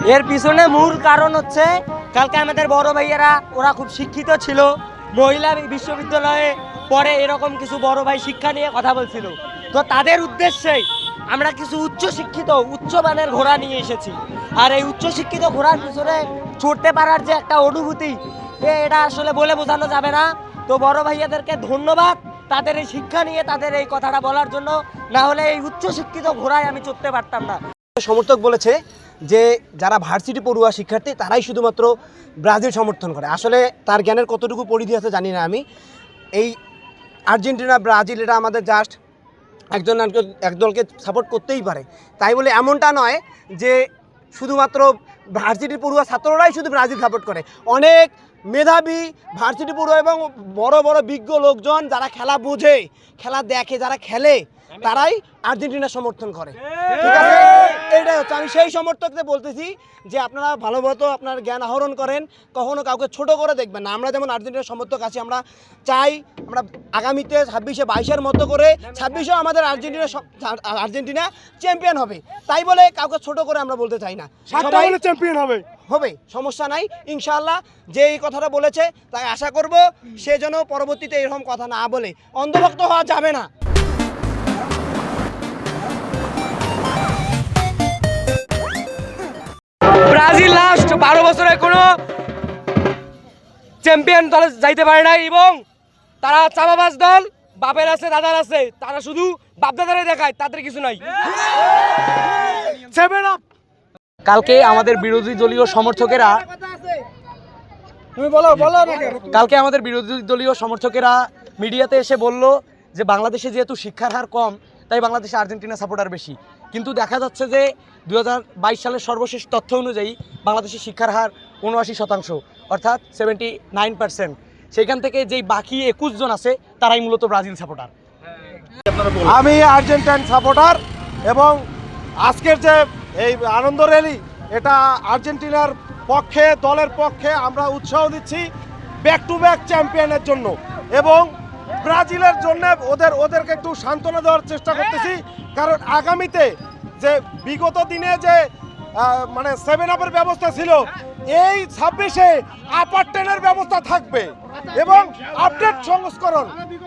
এর পিছনে মূল কারণ হচ্ছে কালকে আমাদের বড় ভাইয়েরা ওরা খুব শিক্ষিত ছিল, মহিলা বিশ্ববিদ্যালয়ে পরে এরকম কিছু বড় ভাই শিক্ষা নিয়ে কথা বলছিল। তো তাদের উদ্দেশ্যেই আমরা কিছু উচ্চ শিক্ষিত উচ্চ মানের ঘোড়া নিয়ে এসেছি। আর এই উচ্চ শিক্ষিত ঘোড়ার পিছনে চড়তে পারার যে একটা অনুভূতি, এটা আসলে বলে বোঝানো যাবে না। তো বড় ভাইয়াদেরকে ধন্যবাদ তাদের এই শিক্ষা নিয়ে তাদের এই কথাটা বলার জন্য, না হলে এই উচ্চ শিক্ষিত ঘোড়ায় আমি চড়তে পারতাম না। সমর্থক বলেছে যে যারা ভার্সিটি পড়ুয়া শিক্ষার্থী তারাই শুধুমাত্র ব্রাজিল সমর্থন করে। আসলে তার জ্ঞানের কতটুকু পরিধি আছে জানি না আমি। এই আর্জেন্টিনা ব্রাজিল এটা আমাদের জাস্ট এক দলকে সাপোর্ট করতেই পারে, তাই বলে এমনটা নয় যে শুধুমাত্র ভার্সিটি পড়ুয়া ছাত্ররাই শুধু ব্রাজিল সাপোর্ট করে। অনেক মেধাবী ভার্সিটি পড়ুয়া এবং বড় বড় বিজ্ঞ লোকজন যারা খেলা বোঝে, খেলা দেখে, যারা খেলে, তারাই আর্জেন্টিনা সমর্থন করে। ঠিক আছে, এইটাই হচ্ছে। আমি সেই সমর্থকদের বলতেছি যে আপনারা ভালোমতো আপনার জ্ঞান আহরণ করেন, কখনো কাউকে ছোট করে দেখবেন না। আমরা যেমন আর্জেন্টিনার সমর্থক আছি, আমরা চাই আমরা আগামীতে 26-এ 22-এর মতো করে 26-এও আমাদের আর্জেন্টিনা চ্যাম্পিয়ন হবে। তাই বলে কাউকে ছোট করে আমরা বলতে চাই না, সবাই চ্যাম্পিয়ন হবে, সমস্যা নাই ইনশাআল্লাহ। যে এই কথাটা বলেছে তাই আশা করব সে যেন পরবর্তীতে এরকম কথা না বলে। অন্ধভক্ত হওয়া যাবে না। ব্রাজিল লাস্ট 12 বছরে কোনো চ্যাম্পিয়ন দলে যাইতে পারে নাই, এবং তারা চাপাবাজ দল, বাপের আছে দাদার আছে, তারা শুধু বাপ দাদারে দেখায়, তাদের কিছু নাই। কালকে আমাদের বিরোধী দলীয় সমর্থকেরা মিডিয়াতে এসে বলল যে বাংলাদেশে যেহেতু শিক্ষার হার কম তাই বাংলাদেশে আর্জেন্টিনা সাপোর্টার বেশি। কিন্তু দেখা যাচ্ছে যে 2022 সালের সর্বশেষ তথ্য অনুযায়ী বাংলাদেশের শিক্ষার হার 79%, অর্থাৎ 79%। সেখান থেকে যেই বাকি 21 জন আছে তারাই মূলত ব্রাজিল সাপোর্টার। আমি আর্জেন্টাইন সাপোর্টার এবং আজকের যে এই আনন্দ র্যালি, এটা আর্জেন্টিনার পক্ষে, দলের পক্ষে আমরা উৎসাহ দিচ্ছি ব্যাক টু ব্যাক চ্যাম্পিয়নের জন্য, এবং ব্রাজিলের জন্য ওদেরকে একটু সান্ত্বনা দেওয়ার চেষ্টা করতেছি। কারণ আগামীতে যে বিগত দিনে যে মানে 7-আপের ব্যবস্থা ছিল, এই 26-এ আপার 10-এর ব্যবস্থা থাকবে এবং আপডেট সংস্করণ